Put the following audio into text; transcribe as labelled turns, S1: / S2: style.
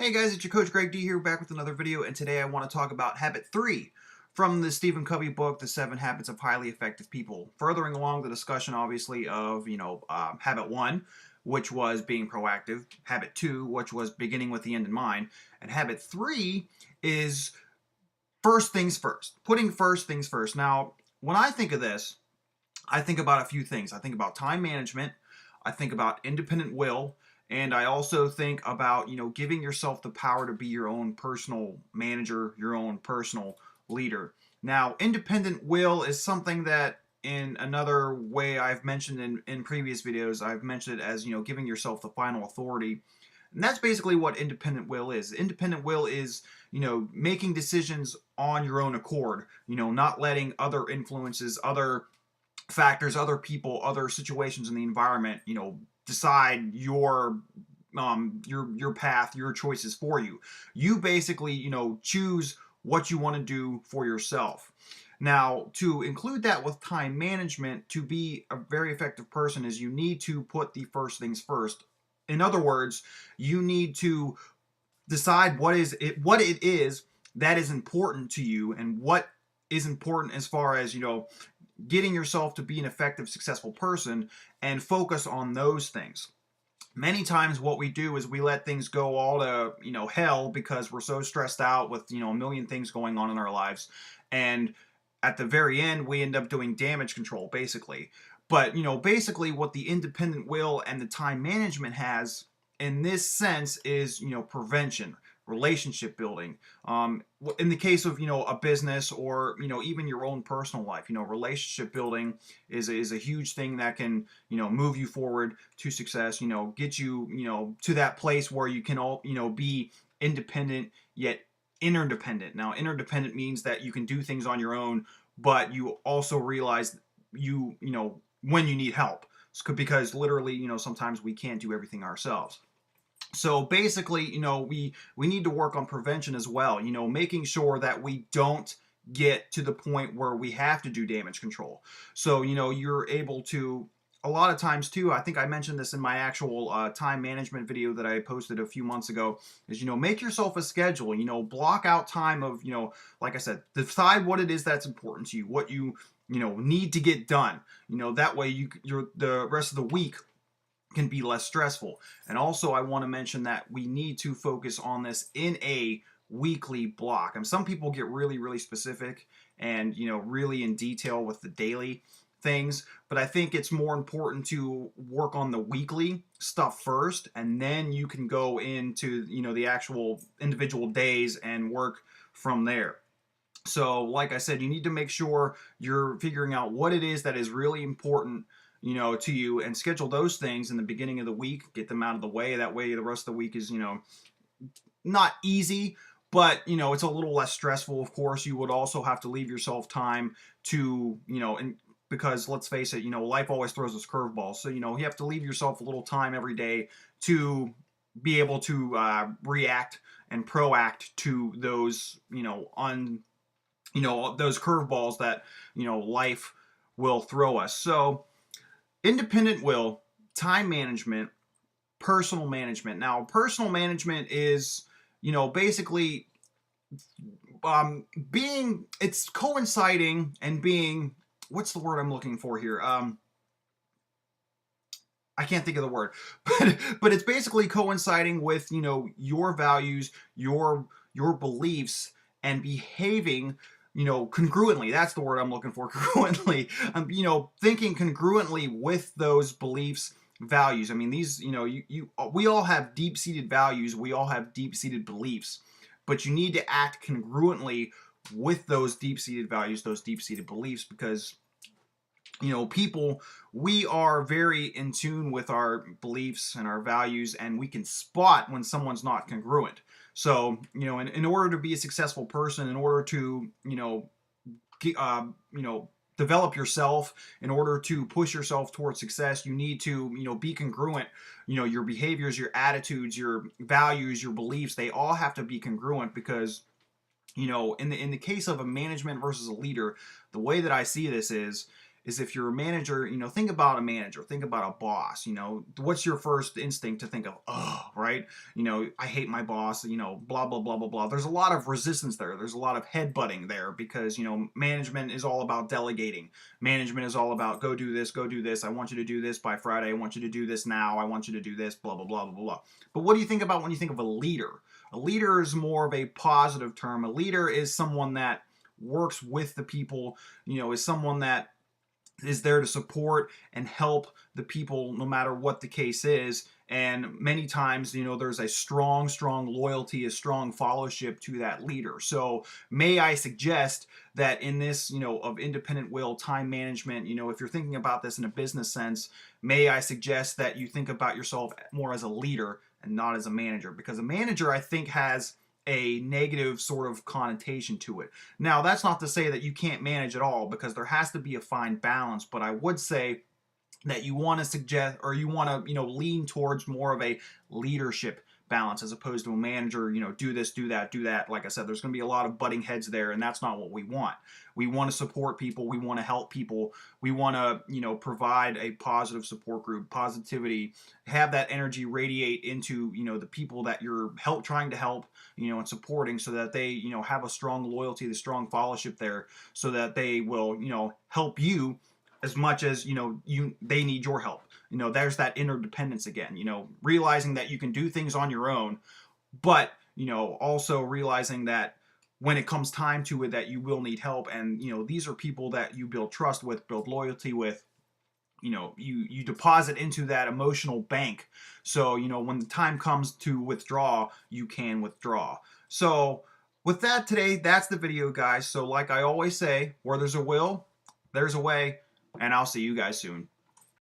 S1: Hey guys, it's your coach Greg D here, back with another video, and today I want to talk about habit 3 from the Stephen Covey book, The 7 Habits of Highly Effective People. Furthering along the discussion, obviously, of, habit 1, which was being proactive, habit 2, which was beginning with the end in mind, and habit 3 is first things first, putting first things first. Now, when I think of this, I think about a few things. I think about time management, I think about independent will, and I also think about, giving yourself the power to be your own personal manager, your own personal leader. Now, independent will is something that in another way I've mentioned in previous videos, I've mentioned it as, giving yourself the final authority. And that's basically what independent will is. Independent will is, making decisions on your own accord, not letting other influences, other factors, other people, other situations in the environment, decide your path, your choices for you. You basically, choose what you want to do for yourself. Now, to include that with time management, to be a very effective person, is you need to put the first things first. In other words, you need to decide what it is that is important to you, and what is important as far as, getting yourself to be an effective, successful person, and focus on those things. Many times what we do is we let things go all to, hell, because we're so stressed out with, a million things going on in our lives. And at the very end, we end up doing damage control, basically. But, basically what the independent will and the time management has in this sense is, prevention, relationship building. In the case of, a business, or, even your own personal life, relationship building is a huge thing that can, move you forward to success, get you, to that place where you can all, be independent yet interdependent. Now, interdependent means that you can do things on your own, but you also realize when you need help. Because literally, sometimes we can't do everything ourselves. So basically, we need to work on prevention as well, making sure that we don't get to the point where we have to do damage control. So, you're able to, a lot of times too, I think I mentioned this in my actual time management video that I posted a few months ago, is, make yourself a schedule, block out time of, like I said, decide what it is that's important to you, what you, need to get done. That way you're the rest of the week can be less stressful. And also, I want to mention that we need to focus on this in a weekly block. And some people get really, really specific and, really in detail with the daily things, but I think it's more important to work on the weekly stuff first, and then you can go into, the actual individual days and work from there. So, like I said, you need to make sure you're figuring out what it is that is really important, to you, and schedule those things in the beginning of the week, get them out of the way. That way the rest of the week is, not easy, but, it's a little less stressful. Of course, you would also have to leave yourself time to, and because let's face it, life always throws us curveballs. So, you have to leave yourself a little time every day to be able to react and proact to those, those curveballs that, life will throw us. So, independent will, time management, personal management. Now, personal management is, basically it's coinciding and being, what's the word I'm looking for here? I can't think of the word, but it's basically coinciding with, your values, your beliefs, and behaving, congruently. That's the word I'm looking for, congruently. Thinking congruently with those beliefs, values. I mean, these, we all have deep-seated values, we all have deep-seated beliefs, but you need to act congruently with those deep-seated values, those deep-seated beliefs, because, people, we are very in tune with our beliefs and our values, and we can spot when someone's not congruent. So, in order to be a successful person, in order to, develop yourself, in order to push yourself towards success, you need to, be congruent. Your behaviors, your attitudes, your values, your beliefs, they all have to be congruent, because, in the case of a management versus a leader, the way that I see this is is if you're a manager, think about a manager, think about a boss. What's your first instinct to think of? Oh, right? I hate my boss, blah, blah, blah, blah, blah. There's a lot of resistance there. There's a lot of headbutting there because, management is all about delegating. Management is all about go do this, go do this. I want you to do this by Friday. I want you to do this now. I want you to do this, blah, blah, blah, blah, blah. But what do you think about when you think of a leader? A leader is more of a positive term. A leader is someone that works with the people, is someone that is there to support and help the people no matter what the case is. And many times, there's a strong loyalty, a strong fellowship to that leader. So may I suggest that in this, of independent will, time management, if you're thinking about this in a business sense, may I suggest that you think about yourself more as a leader and not as a manager, because a manager, I think, has a negative sort of connotation to it. Now, that's not to say that you can't manage at all, because there has to be a fine balance, but I would say that you want to suggest, or you want to, lean towards more of a leadership balance as opposed to a manager, do this, do that, do that. Like I said, there's going to be a lot of butting heads there, and that's not what we want. We want to support people. We want to help people. We want to, provide a positive support group, positivity, have that energy radiate into, the people that you're trying to help, and supporting, so that they, have a strong loyalty, the strong fellowship there, so that they will, help you as much as they need your help. There's that interdependence again, realizing that you can do things on your own, but also realizing that when it comes time to it, that you will need help. And these are people that you build trust with, build loyalty with. You deposit into that emotional bank, so when the time comes to withdraw, you can withdraw. So with that, today, that's the video, guys. So like I always say, where there's a will, there's a way. And I'll see you guys soon.